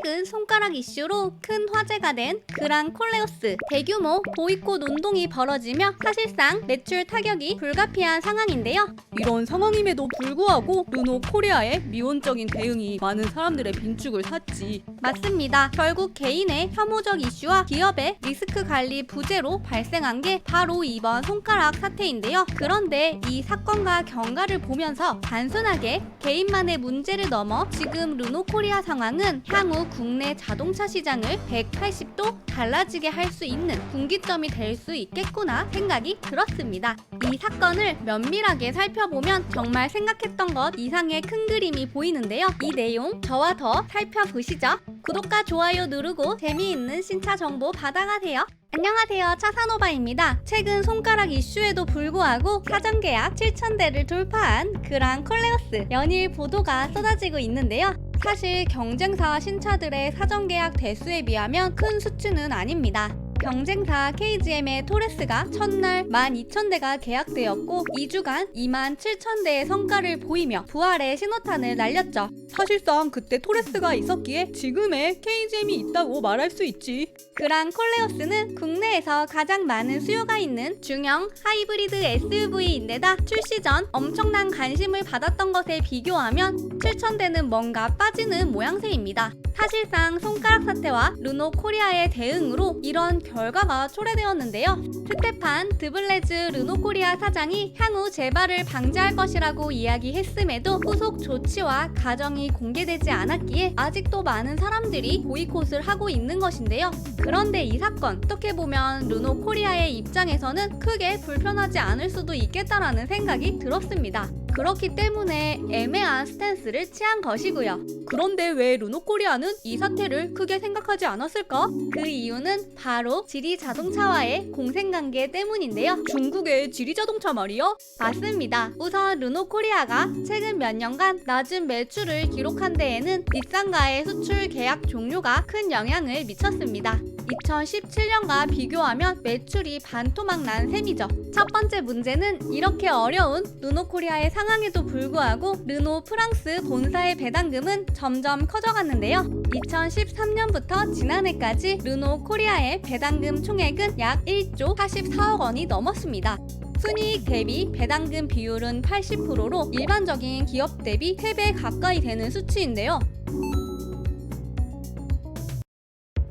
최근 손가락 이슈로 큰 화제가 된 그랑 콜레오스. 대규모 보이콧 운동이 벌어지며 사실상 매출 타격이 불가피한 상황인데요. 이런 상황임에도 불구하고 르노 코리아의 미온적인 대응이 많은 사람들의 빈축을 샀지. 맞습니다. 결국 개인의 혐오적 이슈와 기업의 리스크 관리 부재로 발생한 게 바로 이번 손가락 사태인데요. 그런데 이 사건과 경과를 보면서 단순하게 개인만의 문제를 넘어 지금 르노 코리아 상황은 향후 국내 자동차 시장을 180도 달라지게 할 수 있는 분기점이 될 수 있겠구나 생각이 들었습니다. 이 사건을 면밀하게 살펴보면 정말 생각했던 것 이상의 큰 그림이 보이는데요. 이 내용 저와 더 살펴보시죠. 구독과 좋아요 누르고 재미있는 신차 정보 받아가세요. 안녕하세요, 차산오바입니다. 최근 손가락 이슈에도 불구하고 사전계약 7,000대를 돌파한 그랑 콜레오스 연일 보도가 쏟아지고 있는데요. 사실 경쟁사 신차들의 사전계약 대수에 비하면 큰 수치는 아닙니다. 경쟁사 KGM의 토레스가 첫날 12,000대가 계약되었고 2주간 27,000대의 성과를 보이며 부활의 신호탄을 날렸죠. 사실상 그때 토레스가 있었기에 지금의 KGM이 있다고 말할 수 있지. 그랑 콜레오스는 국내에서 가장 많은 수요가 있는 중형 하이브리드 SUV인데다 출시 전 엄청난 관심을 받았던 것에 비교하면 7,000대는 뭔가 빠지는 모양새입니다. 사실상 손가락 사태와 르노 코리아의 대응으로 이런 결과가 초래되었는데요. 스테판 드블레즈 르노 코리아 사장이 향후 재발을 방지할 것이라고 이야기했음에도 후속 조치와 가정이 공개되지 않았기에 아직도 많은 사람들이 보이콧을 하고 있는 것인데요. 그런데 이 사건 어떻게 보면 르노 코리아의 입장에서는 크게 불편하지 않을 수도 있겠다라는 생각이 들었습니다. 그렇기 때문에 애매한 스탠스를 취한 것이고요. 그런데 왜 르노 코리아는 이 사태를 크게 생각하지 않았을까? 그 이유는 바로 지리 자동차와의 공생관계 때문인데요. 중국의 지리 자동차 말이야? 맞습니다. 우선 르노 코리아가 최근 몇 년간 낮은 매출을 기록한 데에는 닛산과의 수출 계약 종료가 큰 영향을 미쳤습니다. 2017년과 비교하면 매출이 반토막 난 셈이죠. 첫 번째 문제는 이렇게 어려운 르노 코리아의 상황에도 불구하고 르노 프랑스 본사의 배당금은 점점 커져갔는데요. 2013년부터 지난해까지 르노 코리아의 배당금 총액은 약 1조 44억 원이 넘었습니다. 순이익 대비 배당금 비율은 80%로 일반적인 기업 대비 3배 가까이 되는 수치인데요.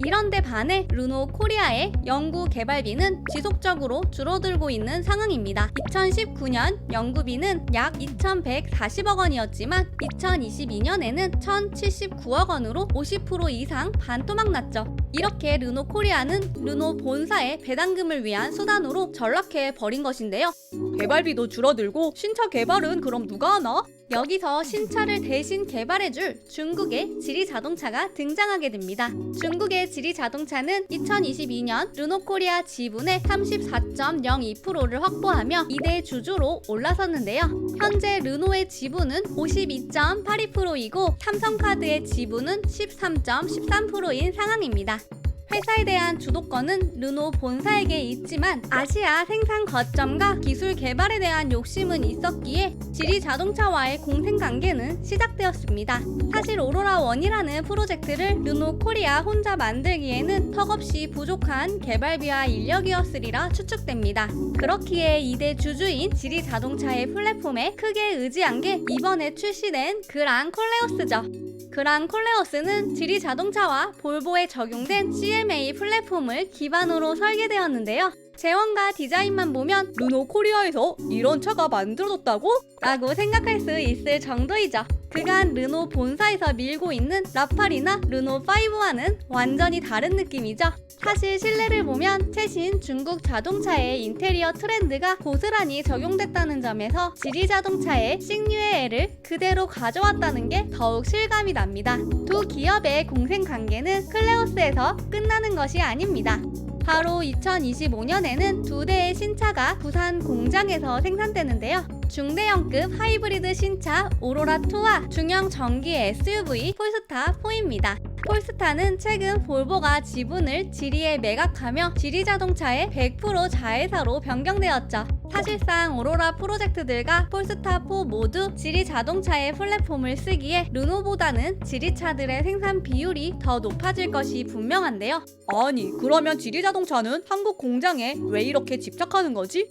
이런데 반해 르노 코리아의 연구 개발비는 지속적으로 줄어들고 있는 상황입니다. 2019년 연구비는 약 2,140억 원이었지만 2022년에는 1,079억 원으로 50% 이상 반토막 났죠. 이렇게 르노 코리아는 르노 본사의 배당금을 위한 수단으로 전락해 버린 것인데요. 개발비도 줄어들고 신차 개발은 그럼 누가 하나? 여기서 신차를 대신 개발해줄 중국의 지리 자동차가 등장하게 됩니다. 중국의 지리 자동차는 2022년 르노 코리아 지분의 34.02%를 확보하며 2대 주주로 올라섰는데요. 현재 르노의 지분은 52.82%이고 삼성카드의 지분은 13.13%인 상황입니다. 회사에 대한 주도권은 르노 본사에게 있지만 아시아 생산 거점과 기술 개발에 대한 욕심은 있었기에 지리 자동차와의 공생관계는 시작되었습니다. 사실 오로라 1이라는 프로젝트를 르노 코리아 혼자 만들기에는 턱없이 부족한 개발비와 인력이었으리라 추측됩니다. 그렇기에 2대 주주인 지리 자동차의 플랫폼에 크게 의지한 게 이번에 출시된 그랑 콜레오스죠. 그랑 콜레오스는 지리 자동차와 볼보에 적용된 CMA 플랫폼을 기반으로 설계되었는데요. 제원과 디자인만 보면 르노 코리아에서 이런 차가 만들어졌다고? 라고 생각할 수 있을 정도이죠. 그간 르노 본사에서 밀고 있는 라팔이나 르노5와는 완전히 다른 느낌이죠. 사실 실내를 보면 최신 중국 자동차의 인테리어 트렌드가 고스란히 적용됐다는 점에서 지리 자동차의 싱유의 그대로 가져왔다는 게 더욱 실감이 납니다. 두 기업의 공생관계는 클레오스에서 끝나는 것이 아닙니다. 바로 2025년에는 2대의 신차가 부산 공장에서 생산되는데요. 중대형급 하이브리드 신차 오로라2와 중형 전기 SUV 폴스타 4입니다. 폴스타는 최근 볼보가 지분을 지리에 매각하며 지리자동차의 100% 자회사로 변경되었죠. 사실상 오로라 프로젝트들과 폴스타4 모두 지리자동차의 플랫폼을 쓰기에 르노보다는 지리차들의 생산 비율이 더 높아질 것이 분명한데요. 아니, 그러면 지리자동차는 한국 공장에 왜 이렇게 집착하는 거지?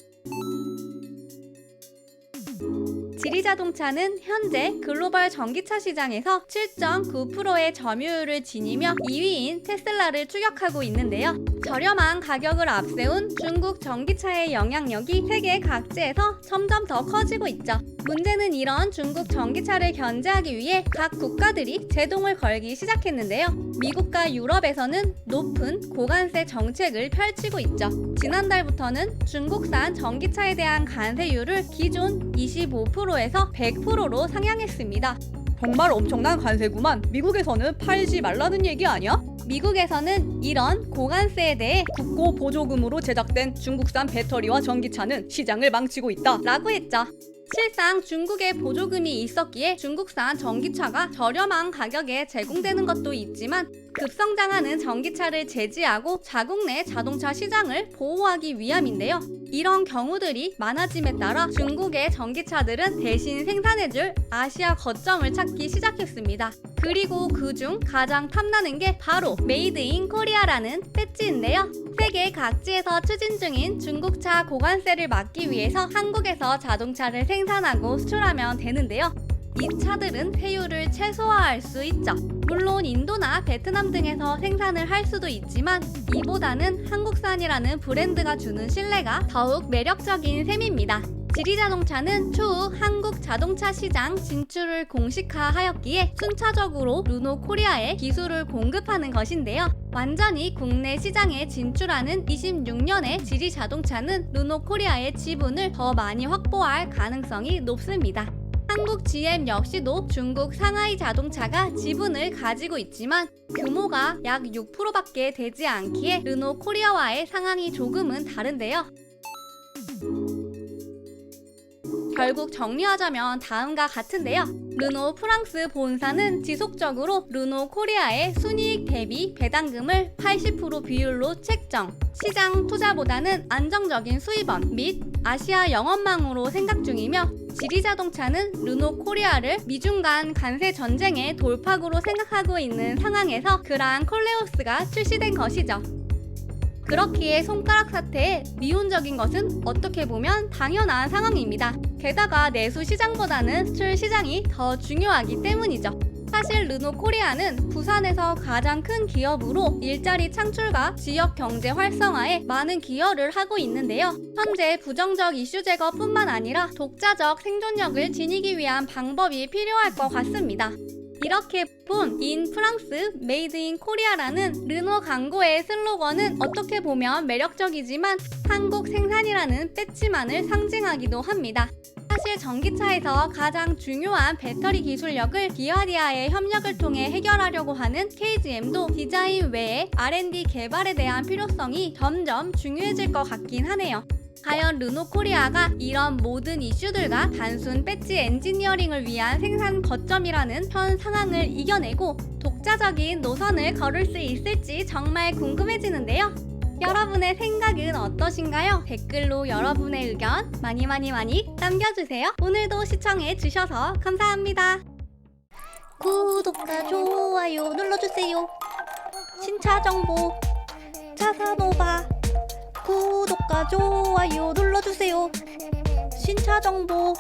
지리자동차는 현재 글로벌 전기차 시장에서 7.9%의 점유율을 지니며 2위인 테슬라를 추격하고 있는데요. 저렴한 가격을 앞세운 중국 전기차의 영향력이 세계 각지에서 점점 더 커지고 있죠. 문제는 이런 중국 전기차를 견제하기 위해 각 국가들이 제동을 걸기 시작했는데요. 미국과 유럽에서는 높은 고관세 정책을 펼치고 있죠. 지난달부터는 중국산 전기차에 대한 관세율을 기존 25%에서 100%로 상향했습니다. 정말 엄청난 관세구만. 미국에서는 팔지 말라는 얘기 아니야? 미국에서는 이런 고관세에 대해 국고 보조금으로 제작된 중국산 배터리와 전기차는 시장을 망치고 있다 라고 했죠. 실상 중국에 보조금이 있었기에 중국산 전기차가 저렴한 가격에 제공되는 것도 있지만 급성장하는 전기차를 제지하고 자국 내 자동차 시장을 보호하기 위함인데요. 이런 경우들이 많아짐에 따라 중국의 전기차들은 대신 생산해줄 아시아 거점을 찾기 시작했습니다. 그리고 그중 가장 탐나는 게 바로 메이드 인 코리아라는 배지인데요. 세계 각지에서 추진 중인 중국차 고관세를 막기 위해서 한국에서 자동차를 생산하고 수출하면 되는데요. 이 차들은 세율을 최소화할 수 있죠. 물론 인도나 베트남 등에서 생산을 할 수도 있지만 이보다는 한국산이라는 브랜드가 주는 신뢰가 더욱 매력적인 셈입니다. 지리자동차는 추후 한국 자동차 시장 진출을 공식화하였기에 순차적으로 르노 코리아에 기술을 공급하는 것인데요. 완전히 국내 시장에 진출하는 26년의 지리자동차는 르노 코리아의 지분을 더 많이 확보할 가능성이 높습니다. 한국 GM 역시도 중국 상하이 자동차가 지분을 가지고 있지만 규모가 약 6%밖에 되지 않기에 르노 코리아와의 상황이 조금은 다른데요. 결국 정리하자면 다음과 같은데요. 르노 프랑스 본사는 지속적으로 르노 코리아의 순이익 대비 배당금을 80% 비율로 책정, 시장 투자보다는 안정적인 수입원 및 아시아 영업망으로 생각 중이며 지리자동차는 르노 코리아를 미중 간 관세 전쟁의 돌파구로 생각하고 있는 상황에서 그러한 콜레오스가 출시된 것이죠. 그렇기에 손가락 사태에 미온적인 것은 어떻게 보면 당연한 상황입니다. 게다가 내수 시장보다는 수출 시장이 더 중요하기 때문이죠. 사실 르노 코리아는 부산에서 가장 큰 기업으로 일자리 창출과 지역 경제 활성화에 많은 기여를 하고 있는데요. 현재 부정적 이슈 제거뿐만 아니라 독자적 생존력을 지니기 위한 방법이 필요할 것 같습니다. 이렇게 본 인 프랑스 메이드 인 코리아라는 르노 광고의 슬로건은 어떻게 보면 매력적이지만 한국 생산이라는 배지만을 상징하기도 합니다. 사실 전기차에서 가장 중요한 배터리 기술력을 기아디아의 협력을 통해 해결하려고 하는 KGM도 디자인 외에 R&D 개발에 대한 필요성이 점점 중요해질 것 같긴 하네요. 과연 르노 코리아가 이런 모든 이슈들과 단순 배지 엔지니어링을 위한 생산 거점이라는 현 상황을 이겨내고 독자적인 노선을 걸을 수 있을지 정말 궁금해지는데요. 여러분의 생각은 어떠신가요? 댓글로 여러분의 의견 많이 남겨주세요. 오늘도 시청해주셔서 감사합니다. 구독과 좋아요 눌러주세요. 신차 정보 차사노바 구독과 좋아요 눌러주세요. 신차 정보